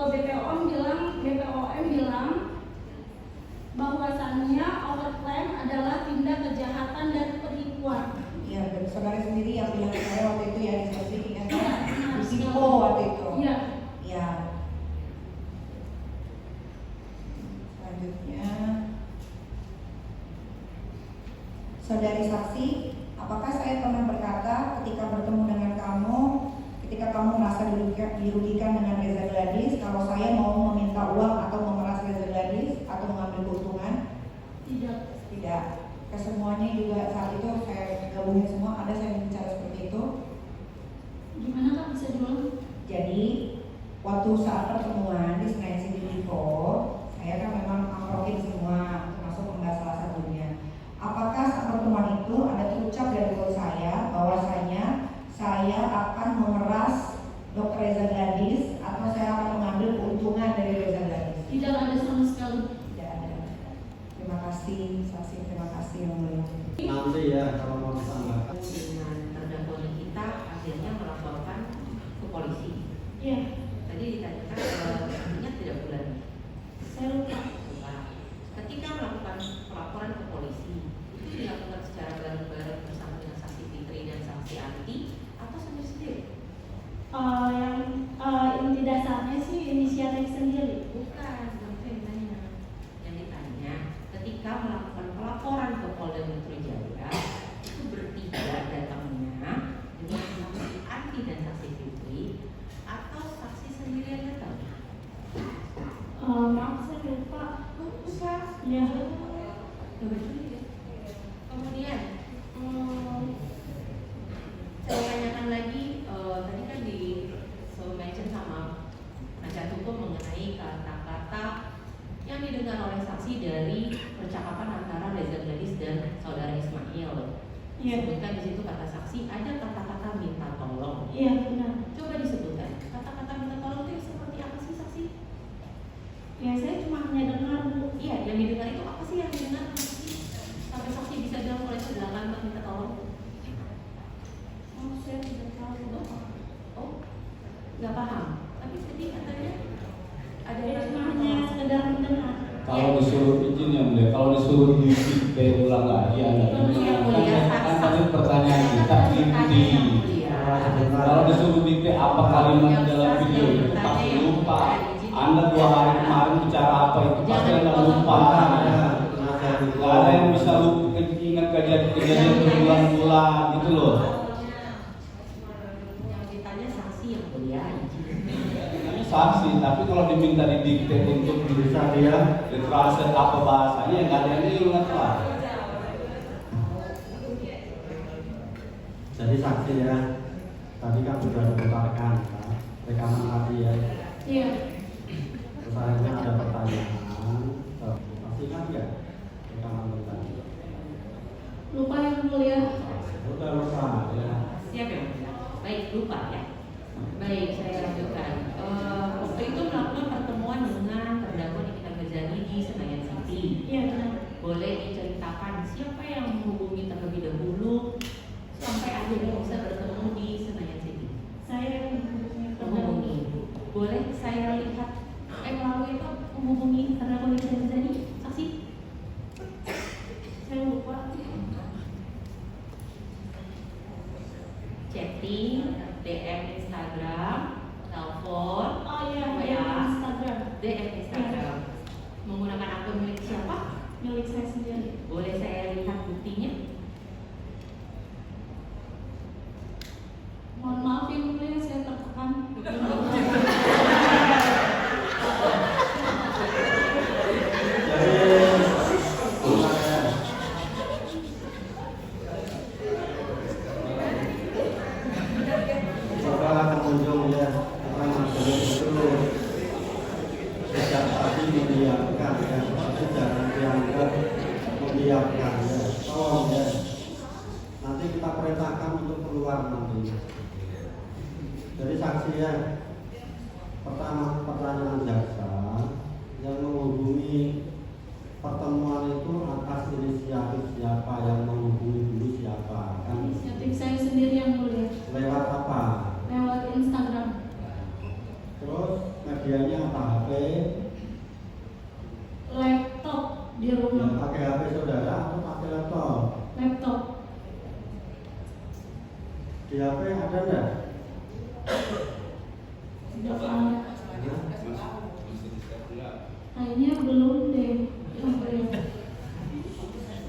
BPOM bilang bahwasannya overclaim adalah tindak kejahatan dan penipuan. Iya, dan saudara sendiri yang bilang ke saya waktu itu ya di Sipo waktu itu. Iya. Iya. Selanjutnya, saudari saksi, apakah saya pernah berkata ketika bertemu dengan kamu, ketika kamu merasa dirugikan dengan Reza Gladys, kalau saya mau meminta uang atau memeras Reza Gladys atau mengambil keuntungan? Tidak. Tidak. Kesemuanya juga saat itu saya gabungin semua, ada saya bicara seperti itu. Gimana Kak, bisa diulang? Jadi waktu saat pertemuan di Senayan City Depot, saya kan memang amrokin semua, termasuk Anda salah satunya. Apakah saat pertemuan itu ada terucap dari mulut saya bahwasanya saya akan memeras Dr. Reza Gladys atau saya akan mengambil keuntungan dari Reza Gladys? Tidak ada sama sekali. Tidak ada. Terima kasih saksi, terima kasih yang mulia. Nanti ya kalau mau disangka. Dengan terdakwa kita akhirnya melaporkan ke polisi. Iya. Tadi ditanyakan artinya tidak bulan. Saya lupa. Ketika melakukan pelaporan ke polisi, itu dilakukan secara bareng-bareng bersama dengan saksi Fitri dan saksi Anti atau sendiri-sendiri? Inti dasarnya sih inisiatif sendiri. Bukan, yang ditanya ketika melakukan pelaporan ke Polda Metro Jaya itu bertiga datangnya dengan saksi Anti dan saksi Fitri atau saksi sendiri yang datang? Maaf saya lupa. Lupa. Ya. Kemudian saya tanyakan lagi, tadi kan di mention sama penasihat hukum mengenai kata-kata yang didengar oleh saksi dari percakapan antara Reza Gladys dan saudara Ismail. Iya. Sebutkan di situ kata saksi ada kata-kata minta tolong. Iya benar. Coba disebutkan kata-kata minta tolong itu seperti apa sih saksi? Ya saya cuma hanya dengar Bu. Iya, yang didengar itu apa sih yang didengar saksi? Sampai saksi bisa bilang mulai itu adalah kalimat minta tolong. Oh saya tidak tahu. Oh, nggak paham. Tapi tadi katanya ada Saya cuma hanya sekedar mendengar. Kalau disuruh izin ya mulia, kalau disuruh dicek ulang lagi ada. Kan tadi pertanyaan kita inti. Kalau disuruh dicek apa kalimat dalam video itu pasti lupa. Anda 2 hari kemarin bicara apa itu pasti Anda lupa. Gak ada yang bisa lupa ingat kejadian berulang-ulang gitu loh. Yang ditanya saksi yang mulia. Saksi, tapi kalau diminta didikte untuk bisa dia ditranslate apa bahasanya, nggak ada yang ingat lah. Jadi saksi ya, tadi kan sudah diputarkan rekaman tadi ya. Iya. Terus akhirnya ada pertanyaan, pasti kan ya rekaman tadi. Lupa yang mulia. Udah lupa ya. Siap ya mulia. Baik, lupa ya. Baik, saya lanjutkan. Waktu itu melakukan pertemuan dengan terdakwa Nikita Mirzani di Senayan City. Iya benar. Boleh diceritakan siapa yang menghubungi terlebih dahulu sampai akhirnya bisa bertemu di Senayan City? Saya yang Menghubungi. Boleh saya lihat lalu itu menghubungi terdakwa Nikita Mirzani? Saksi? Saya lupa. Chatting, DM Instagram, telepon, Oh iya, WA, Instagram. DM Instagram. Menggunakan akun milik siapa? Milik saya sendiri. Boleh saya lihat buktinya? Mohon maaf yang mulia saya tertekan. Setelah pengunjung ya, orang masuk itu sejak tadi didiamkan ya, tapi jangan dianggap membiarkan ya, tolong ya. Nanti kita perintahkan untuk keluar nanti. Jadi saksi ya, pertama pertanyaan jaksa yang menghubungi pertemuan itu atas inisiatif siapa, yang menghubungi dulu siapa kan? Inisiatif saya sendiri yang mulia. Lewat apa? Lewat Instagram. Terus media pakaiannya apa? HP? Laptop di Ya, rumah. pakai HP saudara atau pakai laptop? Laptop. Di HP ada enggak? Tidak ada. Hah? Kayaknya belum deh. Sampai.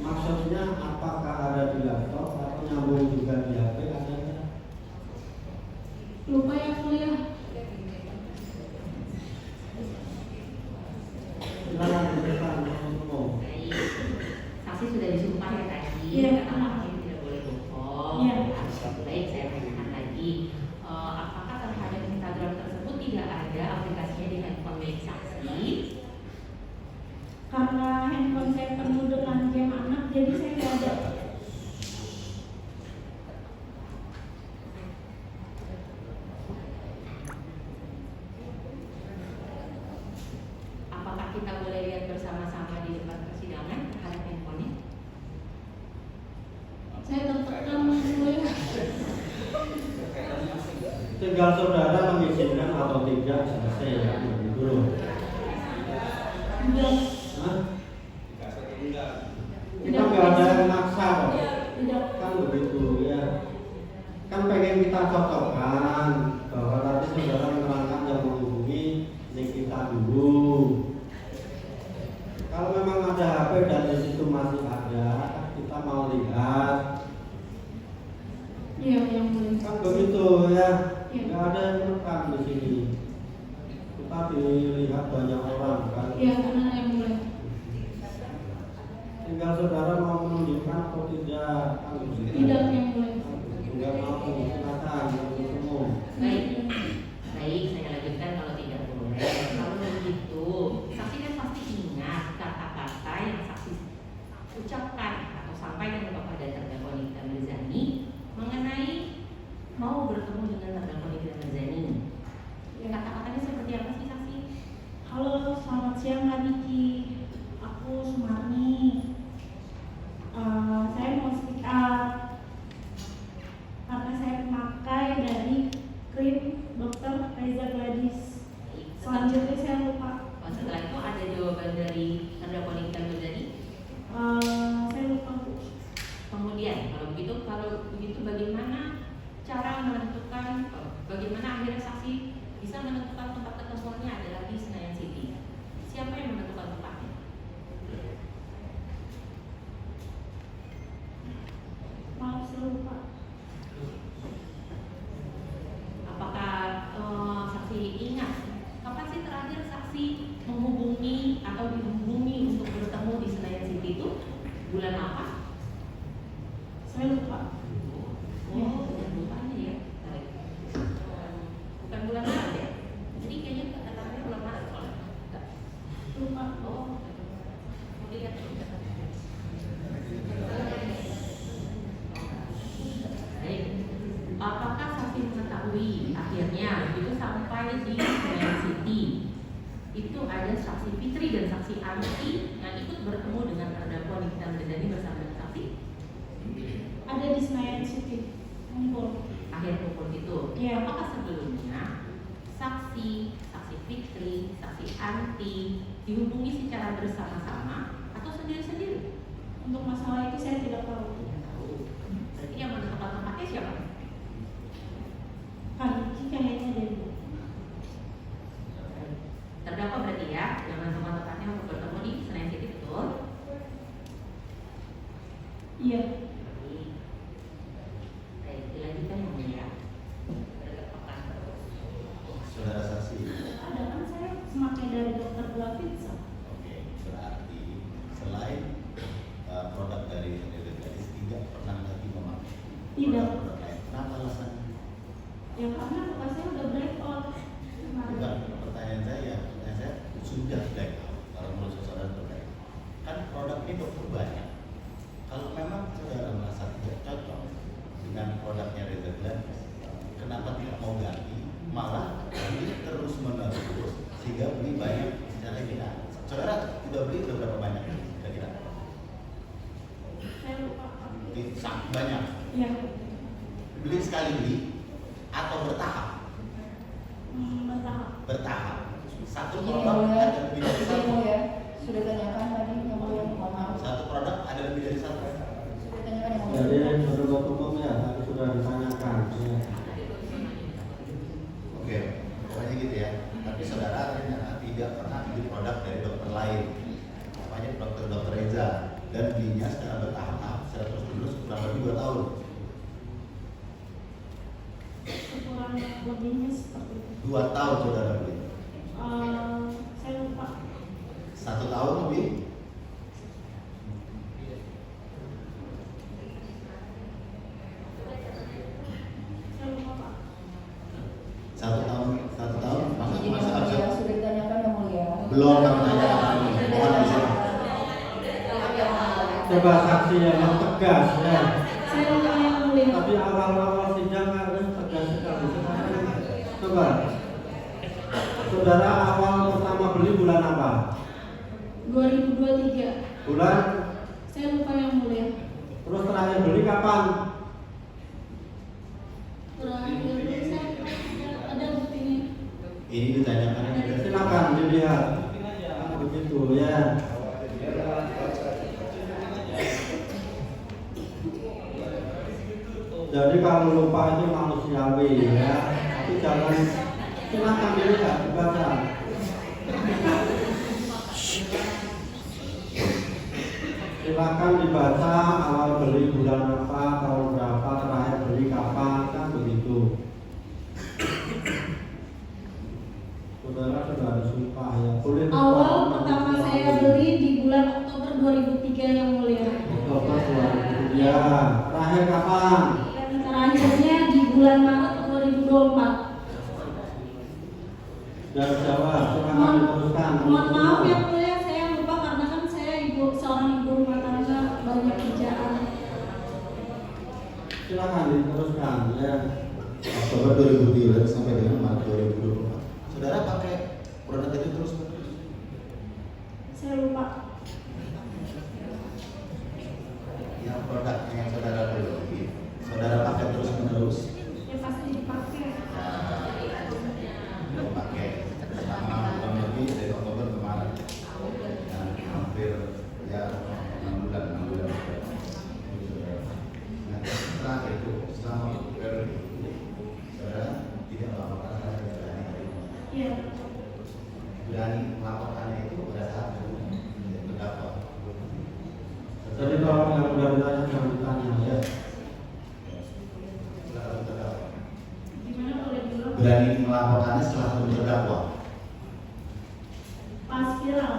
Maksudnya apakah ada di laptop atau nyambung juga di HP ada enggak? Lupa ya kuliah. Silakan dijelaskan umum. Baik, saksi sudah disumpah ya tadi, Iya. kata hakim tidak boleh bohong. Iya. Baik, saya tanyakan lagi, apakah terhadap Instagram tersebut tidak ada aplikasinya di handphone milik saksi? Karena handphone saya penuh dengan game anak, jadi saya nggak ada. Apakah kita boleh lihat bersama-sama di depan persidangan terhadap handphonenya? Saya tertekan kuliah. Tinggal saudara mengizinkan atau tidak selesai ya begitu. Enggak. Hah? Kita nggak ada yang maksa kok. Tidak. Kan begitu ya. Kan pengen kita cocokkan bahwa tadi saudara menerangkan yang menghubungi Nikita dulu. Kalau memang ada HP dan di situ masih ada, kita mau lihat. Iya, yang boleh. Kan begitu ya. Iya. Nggak ada yang menekan di sini. Kita dilihat banyak orang kan. Iya, karena yang boleh. Tinggal saudara mau menunjukkan atau tidak. Kan begitu. Tidak yang boleh. Enggak mau silakan untuk umum. Baik, baik, saya lanjutkan kalau tidak boleh. Kalau begitu, saksi kan pasti ingat kata-kata yang saksi ucapkan atau sampaikan kepada terdakwa Nikita Mirzani mengenai mau bertemu dengan terdakwa Nikita Mirzani. Kata-katanya seperti apa sih saksi? Halo, selamat siang Kak Niki. Aku Sumarni. Saya mau speak up karena saya memakai dari krim Dr. Reza Gladys. Selanjutnya saya lupa. Setelah itu ada jawaban dari terdakwa Nikita Mirzani. Saya lupa Bu. Kemudian kalau begitu bagaimana cara menentukan bagaimana akhirnya saksi bisa menentukan tempat ketemuannya adalah di Senayan City? Siapa yang menentukan tempatnya? Maaf, saya lupa. Apakah saksi ingat kapan sih terakhir saksi menghubungi atau dihubungi untuk bertemu di Senayan City itu? Bulan apa? Saya lupa. Oh, bukan lupanya ya. Baik. Bukan bulan Maret ya? Jadi kayaknya kata-katanya bulan Maret soalnya. Enggak. Lupa. Oh, mau dilihat dulu. Baik. Apakah saksi mengetahui akhirnya itu sampai di Senayan City itu ada saksi Fitri dan saksi Anti yang ikut bertemu dengan terdakwa Nikita Mirzani bersama dengan saksi? Ada di Senayan City. Ngumpul. Akhir pukul itu. Iya. Apakah sebelumnya saksi Fitri, saksi Anti dihubungi secara bersama-sama atau sendiri-sendiri? Untuk masalah itu saya tidak tahu. Tidak tahu. Berarti yang menentukan tempatnya siapa? Kak Niki kayaknya dari Terdakwa berarti ya yang menentukan tempatnya untuk bertemu di Senayan City, betul? Iya. Baik, dilanjutkan yang mulia. Berkepakan. Saudara saksi. Ada kan saya semakin dari dokter gula pizza. Oke, berarti selain produk dari Reza Gladys tidak pernah lagi memakai Tidak. produk lain. Kenapa alasannya? Ya karena luka saya udah breakout kemarin. Bukan pertanyaan saya sudah black out. Kalau menurut saudara itu black out. Kan produk ini dokter banyak. Kalau memang saudara merasa tidak cocok dengan produknya Reza Gladys, kenapa tidak mau ganti? Malah beli terus menerus sehingga beli banyak secara tidak. Saudara udah beli udah berapa banyak kira-kira? Saya lupa. Sangat banyak. Iya. Beli sekali beli atau bertahap? Bertahap. Bertahap. tidak pernah beli produk dari dokter lain, namanya dokter Reza, dan belinya secara bertahap, secara terus-menerus kurang lebih 2 tahun. Kurang lebihnya seperti itu. 2 tahun saudara beli. Saya lupa. 1 tahun lebih. Saya lupa Pak. 1 tahun, 1 tahun. Jadi Masa yang mulia sudah ditanyakan yang mulia. belum kami tanyakan. Mohon izin. Coba saksi yang tegas ya. Saya lupa yang mulia. Tapi awal-awal sidang harus tegas sekali. Coba, saudara awal pertama beli bulan apa? 2023. Bulan. Saya lupa yang mulia. Terus terakhir beli kapan? Terakhir saya ada buktinya. Ini ditanyakan yang tidak. Silakan dilihat. Begitu ya. Jadi kalau lupa itu manusiawi ya. Tapi jangan, silakan dilihat, dibaca. Silakan dibaca awal beli bulan apa, tahun berapa, terakhir beli kapan, kan begitu. Saudara sudah ada sumpah ya. Boleh Awal pertama saya beli di bulan Oktober 2003 yang mulia. Oktober 2000 ya. Terakhir kapan? Terakhirnya di bulan Maret 2024. Jawab jawab, silakan diteruskan. Mohon maaf yang mulia, saya lupa karena kan saya seorang ibu rumah tangga, banyak kerjaan. Silakan diteruskan ya. Oktober 2003 sampai dengan Maret 2024. Saudara pakai produk itu terus menerus. Saya lupa. Yang produknya yang saudara beli, saudara pakai terus menerus. Ya pasti dipakai. Pakai selama kurang lebih dari Oktober ke Maret. Hampir ya 6 bulan. Nah, setelah itu selama periode itu, saudara tidak melakukan hal yang berani. Iya. Berani melaporkannya itu pada saat terdakwa. Jadi kalau yang sudah ditanya jangan ditanya ya. Setelah terdakwa. Gimana boleh bilang? Berani melaporkannya setelah terdakwa. Pas viral.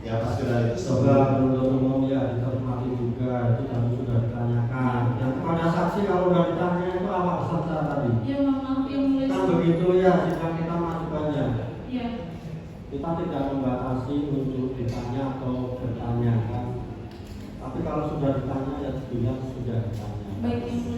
Ya pas viral itu Coba penuntut umum ya ditermati juga itu kami sudah ditanyakan. Dan kepada saksi kalau sudah ditanya itu apa peserta tadi? Ya mohon maaf yang mulia. Kan begitu ya, sidang kita masukannya. Iya. Kita tidak membatasi untuk ditanya atau bertanya kan. Tapi kalau sudah ditanya ya sudah ditanya. Baik yang mulia.